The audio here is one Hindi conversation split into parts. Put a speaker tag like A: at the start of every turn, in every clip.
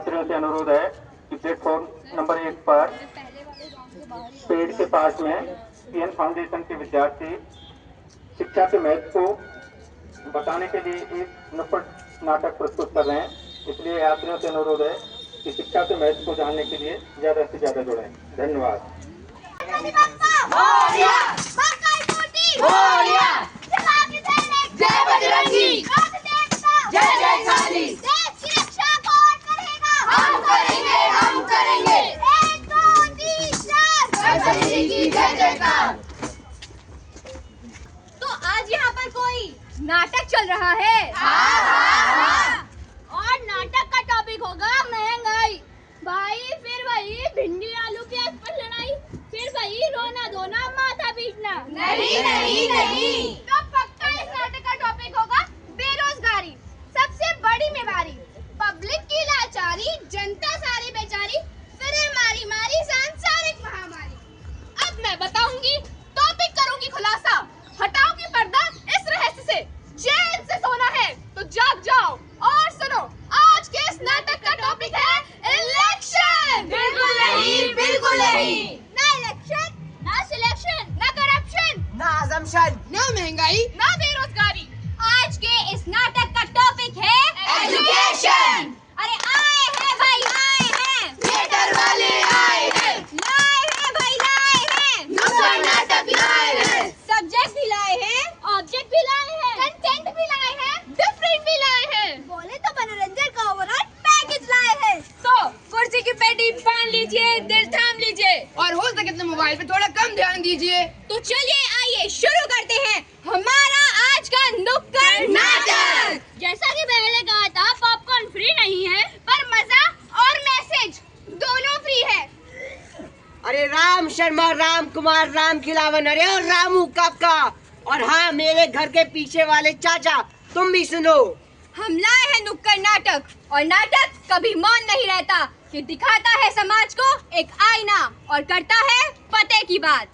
A: यात्रियों से अनुरोध है कि प्लेटफॉर्म नंबर 1 पर पेड़ के पास में पीएन फाउंडेशन के विद्यार्थी शिक्षा के महत्व को बताने के लिए एक नुक्कड़ नाटक प्रस्तुत कर रहे हैं। इसलिए यात्रियों से अनुरोध है कि शिक्षा के महत्व को जानने के लिए ज्यादा से ज्यादा जुड़ें। धन्यवाद।
B: जय बजरंगी, जय जय काली, देश की रक्षा कौन करेगा? हम करेंगे, हम करेंगे। 1 2 3 4 बजरंगी की जय जयकार। तो आज यहाँ पर कोई नाटक चल रहा है। हाँ। और नाटक का टॉपिक होगा महंगाई। भाई फिर वही भिंडी आलू प्याज पर लड़ाई, फिर वही रोना धोना माथा पीटना। नहीं नहीं नहीं, तो पक्का इस नाटक का टॉपिक होगा बेरोजगारी, सबसे बड़ी बीमारी, पब्लिक की लाचारी, जनता सारी बेचारी, फिर मारी मारी सांसारिक महामारी। अब मैं बताऊंगी, टॉपिक करूंगी खुलासा, हटाऊंगी पर्दा इस रहस्य से। चैन से सोना है तो जाग जाओ और सुनो, आज के इस नाटक का टॉपिक है इलेक्शन। बिल्कुल नहीं, बिल्कुल नहीं। ना इलेक्शन, ना सिलेक्शन, ना करप्शन,
C: ना assumption,
B: ना महंगाई, ना बेरोजगारी। आज के इस नाटक का टॉपिक है एजुकेशन। अरे आए हैं भाई, आए हैं, थिएटर वाले आए हैं, लाए हैं भाई, लाए हैं, नुक्कड़ नाटक लाए हैं, सब्जेक्ट भी लाए हैं, ऑब्जेक्ट भी लाए हैं, कंटेंट भी लाए हैं, डिफरेंट भी लाए हैं, बोले तो मनोरंजन का ओवरऑल पैकेज लाए हैं। तो कुर्सी की पेटी बांध लीजिए, दिल थाम लीजिए
C: और हो सके तो मोबाइल पे थोड़ा कम ध्यान दीजिए।
B: तो चलिए आइए शुरू करते हैं हमारा आज का नुक्कड़ नाटक। जैसा कि पहले कहा था, पॉपकॉर्न फ्री नहीं है, पर मजा और मैसेज दोनों फ्री है।
C: अरे राम शर्मा, राम कुमार, राम खिलावन, अरे और रामू काका, और हाँ मेरे घर के पीछे वाले चाचा, तुम भी सुनो।
B: हम लाए हैं नुक्कड़ नाटक, और नाटक कभी मौन नहीं रहता, कि दिखाता है समाज को एक आईना और करता है पते की बात।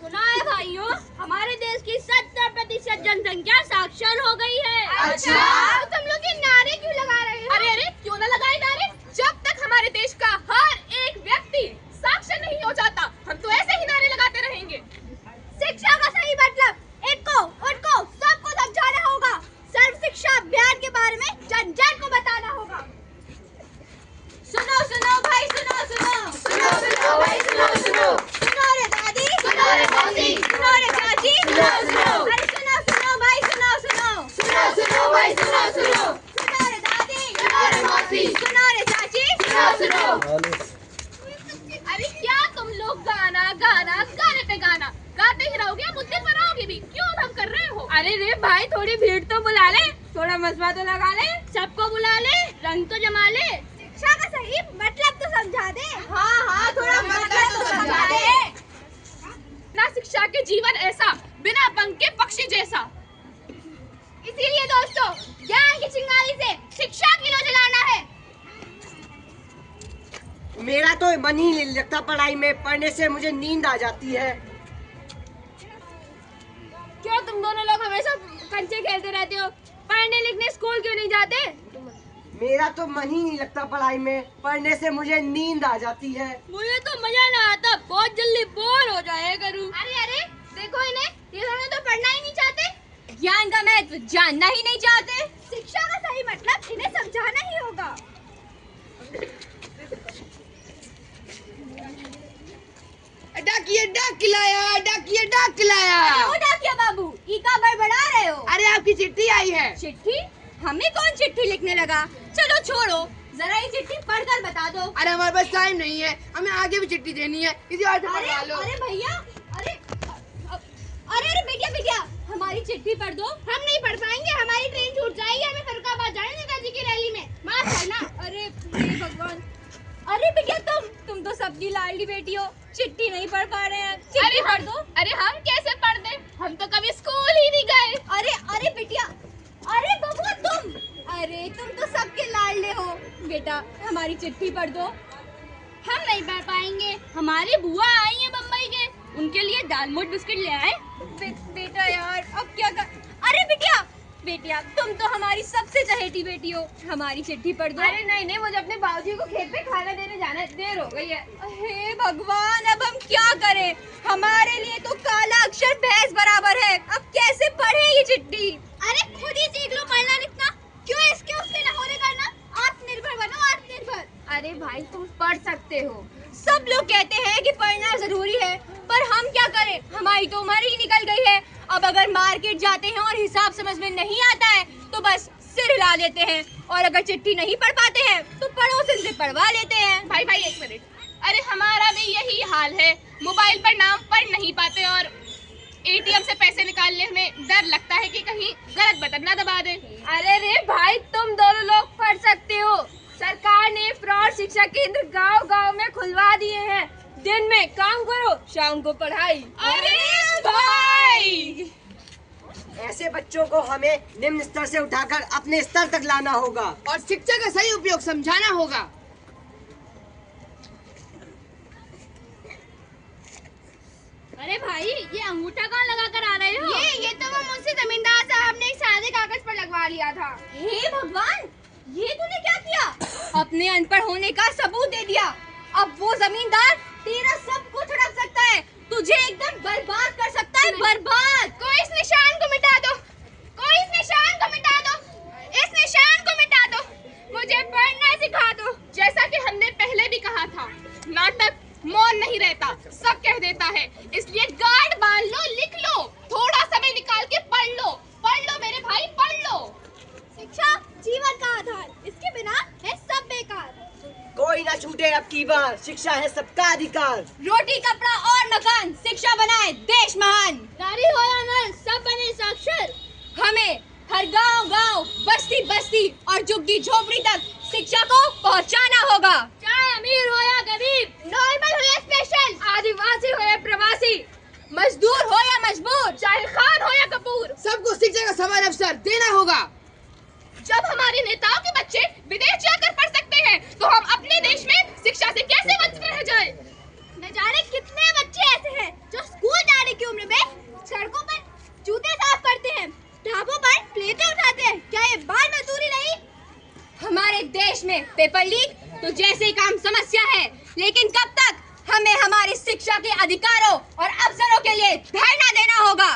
B: सुना है भाइयों, हमारे देश की 70% जनसंख्या साक्षर हो गई है। अच्छा? तो तुम लोग ये नारे क्यों लगा रहे हो? अरे अरे क्यों ना लगाए नारे, जब तक हमारे देश का हर एक व्यक्ति साक्षर नहीं हो जाता, हम तो ऐसे ही नारे लगाते रहेंगे। शिक्षा का सही मतलब इनको उनको सबको समझाना होगा। सर्व शिक्षा अभियान के बारे में जन जन को बताना होगा। सुनो सुनो भाई, सुनो सुनो, सुनो सुनो भाई, सुनो सुनो, सुनो रे दादी, सुनो रे मौसी, सुनो रे चाची, सुनो सुनो, अरे सुनो सुनो भाई, सुनो सुनो, सुनो सुनो भाई, सुनो सुनो, सुनो रे दादी, सुनो रे मौसी, सुनो रे चाची, सुनो सुनो। अरे क्या तुम लोग गाना गाना गाने पे गाना गाते ही रहोगे, मुद्दे पर आओगे भी, क्यों हम कर रहे हो? अरे रे भाई, थोड़ी भीड़ तो बुला ले, थोड़ा मसवा तो लगा ले, सबको बुला ले, रंग तो जमा ले, शिक्षा का सही मतलब तो समझा दे। हाँ हाँ, थोड़ा मतलब तो समझा दे। ना शिक्षा के जीवन ऐसा, बिना पंख के पक्षी जैसा। इसीलिए दोस्तों, ज्ञान की चिंगारी से शिक्षा की लो जलाना है।
C: मेरा तो मन ही नहीं लगता पढ़ाई में, पढ़ने से मुझे नींद आ जाती है।
B: क्यों तुम दोनों लोग हमेशा कंचे खेलते रहते हो? पढ़ने लिखने स्कूल क्यों नहीं जाते?
C: मेरा तो मन ही नहीं लगता पढ़ाई में, पढ़ने से मुझे नींद आ जाती है।
B: मुझे तो मजा ना आता, बहुत जल्दी बोर हो जाया करूं। अरे अरे देखो इन्हें, ये दोनों तो पढ़ना ही नहीं चाहते, ज्ञान का महत्व जानना ही नहीं चाहते। शिक्षा का सही मतलब इन्हें समझाना ही होगा।
C: डाकिया डाक लाया, डाकिया डाक लाया।
B: क्यों डाकिया बाबू, ई का बड़बड़ा रहे हो?
C: अरे आपकी चिट्ठी आई है।
B: चिट्ठी? हमें कौन चिट्ठी लिखने लगा? चलो छोड़ो, जरा ये चिट्ठी पढ़कर बता दो।
C: अरे हमारे पास टाइम नहीं है, हमें आगे भी चिट्ठी देनी है, किसी और से पढ़वा लो।
B: अरे भैया, अरे अरे बिटिया बिटिया, हमारी चिट्ठी पढ़ दो। हम नहीं पढ़ पाएंगे, हमारी ट्रेन छूट जाएगी, हमें फरुखाबाद जाना है नेताजी की रैली में, माफ करना। अरे हे भगवान, अरे बिटिया तुम तो सबकी लाडली बेटी हो, चिट्ठी नहीं पढ़ पा रहे हैं, चिट्ठी पढ़ दो। अरे हम कैसे पढ़ दें, हम तो कभी स्कूल ही नहीं गए। अरे अरे बिटिया, अरे बबुआ अरे तुम तो सबके लाडले हो, बेटा हमारी चिट्ठी पढ़ दो। हम नहीं पढ़ पाएंगे, हमारी बुआ आई है बम्बई के, उनके लिए दाल मोठ बिस्किट ले आए। बेटा यार अब क्या कर। अरे बिटिया बेटिया, तुम तो हमारी सबसे चहेती बेटी हो, हमारी चिट्ठी पढ़ दो।
D: अरे नहीं नहीं, मुझे अपने बाबूजी को खेत पे खाना देने जाना है, देर हो गई है।
B: हे भगवान, अब हम क्या करें? हमारे लिए तो काला अक्षर भैंस बराबर है, अब कैसे पढ़े ये चिट्ठी? अरे खुद ही सीख लो पढ़ना लिखना, क्यों इसके उसके नखोरे करना? आत्मनिर्भर बनो, आत्मनिर्भर।
D: अरे भाई तुम पढ़ सकते हो।
B: सब लोग कहते हैं कि पढ़ना जरूरी है, पर हम क्या करें? हमारी तो उम्र ही निकल गई है। अब अगर मार्केट जाते हैं और हिसाब समझ में नहीं आता है तो बस सिर हिला लेते हैं, और अगर चिट्ठी नहीं पढ़ पाते हैं तो पड़ोसन से पढ़वा लेते हैं।
D: भाई भाई एक मिनट, अरे हमारा भी यही हाल है। मोबाइल पर नाम पढ़ नहीं पाते और एटीएम से पैसे निकालने में डर लगता है कि कहीं गलत बटन ना दबा दें। अरे रे भाई, तुम दोनों लोग पढ़ सकते हो। सरकार ने फ्रॉड शिक्षा केंद्र गांव-गांव में खुलवा दिए हैं। दिन में काम करो, शाम को पढ़ाई। अरे भाई,
C: ऐसे बच्चों को हमें निम्न स्तर से उठाकर अपने स्तर तक लाना होगा
D: और शिक्षा का सही उपयोग समझाना होगा।
B: अरे भाई, ये अंगूठा कहाँ लगा कर आ रहे हो?
D: ये तो वो मुझसे जमींदार साहब ने एक सादे कागज पर लगवा लिया था।
B: हे भगवान, ये तूने क्या किया? अपने अनपढ़ होने का सबूत दे दिया। अब वो जमींदार तेरा सब कुछ हड़प सकता है, तुझे एकदम बर्बाद कर सकता है, बर्बाद।
D: कोई इस निशान को मिटा दो, कोई इस निशान को मिटा दो, इस निशान को मिटा दो, मुझे पढ़ना सिखा दो। जैसा कि हमने पहले भी कहा था, नाटक मौन नहीं रहता, सब कह देता है। इसलिए गार्ड बांध लो, लिख लो, थोड़ा समय निकाल के पढ़ लो मेरे भाई, पढ़ लो।
B: शिक्षा जीवन का आधार, इसके बिना है सब बेकार।
C: कोई ना छूटे अब की बार, शिक्षा है सबका अधिकार।
B: रोटी कपड़ा और मकान, शिक्षा बनाए देश महान।
D: नारी हो या नर, सब बने साक्षर।
B: हमें हर गांव गांव, बस्ती बस्ती और झुग्गी झोपड़ी तक शिक्षा को पहुंचाना होगा।
D: चाहे अमीर हो या गरीब, नॉर्मल हो या स्पेशल, आदिवासी हो या प्रवासी,
B: मजदूर हो या मजबूर,
D: चाहे खान हो या कपूर,
E: सबको शिक्षा का समान अवसर देना होगा।
D: जब हमारे नेताओं के बच्चे विदेश जाकर पढ़ सकते हैं, तो हम अपने देश में शिक्षा से कैसे वंचित रह जाए?
B: न जाने कितने बच्चे ऐसे हैं जो स्कूल जाने की उम्र में सड़कों पर जूते साफ करते हैं, ढाबों पर प्लेटें उठाते हैं। क्या ये बाल मजदूरी नहीं? हमारे देश में पेपर लीक तो जैसे ही काम समस्या है, लेकिन कब तक? हमें हमारी शिक्षा के अधिकारों और अवसरों के लिए धरना देना होगा।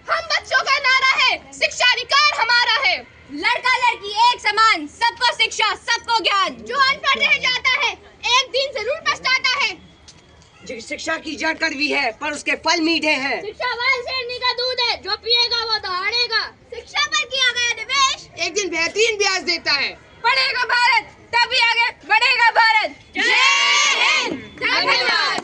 D: हम बच्चों का नारा है, शिक्षा अधिकार हमारा है।
B: लड़का लड़की एक समान, सबको शिक्षा सबको ज्ञान।
D: जो अनपढ़ रह जाता है, एक दिन जरूर पछताता है।
C: शिक्षा की जड़ कड़वी है, पर उसके फल मीठे हैं।
D: शिक्षा वाल शेरनी का दूध है, जो पिएगा वो दहाड़ेगा।
B: शिक्षा पर किया गया निवेश
E: एक दिन बेहतरीन ब्याज देता है।
D: पढ़ेगा भारत, तभी आगे बढ़ेगा भारत।
B: जय हिंद,
D: धन्यवाद।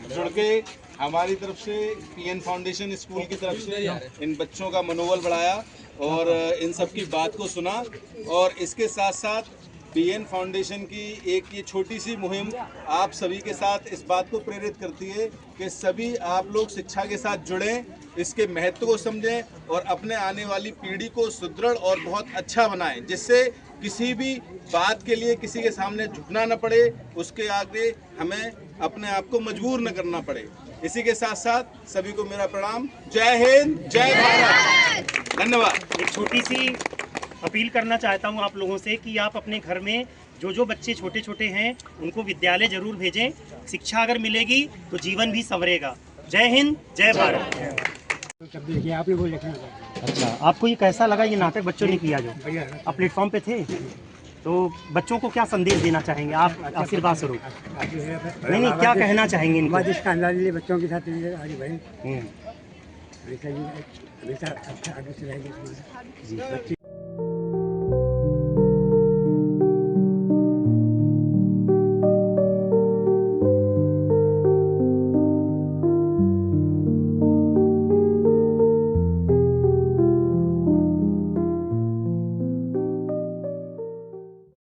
F: जुड़ के हमारी तरफ से पीएन फाउंडेशन स्कूल की तरफ से इन बच्चों का मनोबल बढ़ाया और इन सब की बात को सुना, और इसके साथ साथ पीएन फाउंडेशन की एक ये छोटी सी मुहिम आप सभी के साथ इस बात को प्रेरित करती है कि सभी आप लोग शिक्षा के साथ जुड़ें, इसके महत्व को समझें और अपने आने वाली पीढ़ी को सुदृढ़ और बहुत अच्छा बनाएं, जिससे किसी भी बात के लिए किसी के सामने झुकना न पड़े, उसके आगे हमें अपने आप को मजबूर न करना पड़े। इसी के साथ साथ सभी को मेरा प्रणाम। जय हिंद, जय भारत, धन्यवाद।
G: एक छोटी सी अपील करना चाहता हूँ आप लोगों से कि आप अपने घर में जो बच्चे छोटे छोटे हैं उनको विद्यालय जरूर भेजें। शिक्षा अगर मिलेगी तो जीवन भी संवरेगा। जय हिंद, जय भारत। अच्छा, आपको ये कैसा लगा? ये नाटक बच्चों ने किया जो आप प्लेटफॉर्म पे थे, तो बच्चों को क्या संदेश देना चाहेंगे आप? आशीर्वाद स्वरूप नहीं, क्या कहना चाहेंगे इनको?
H: बच्चों के साथ आगे बढ़े, हमेशा अच्छा आगे से रहेंगे।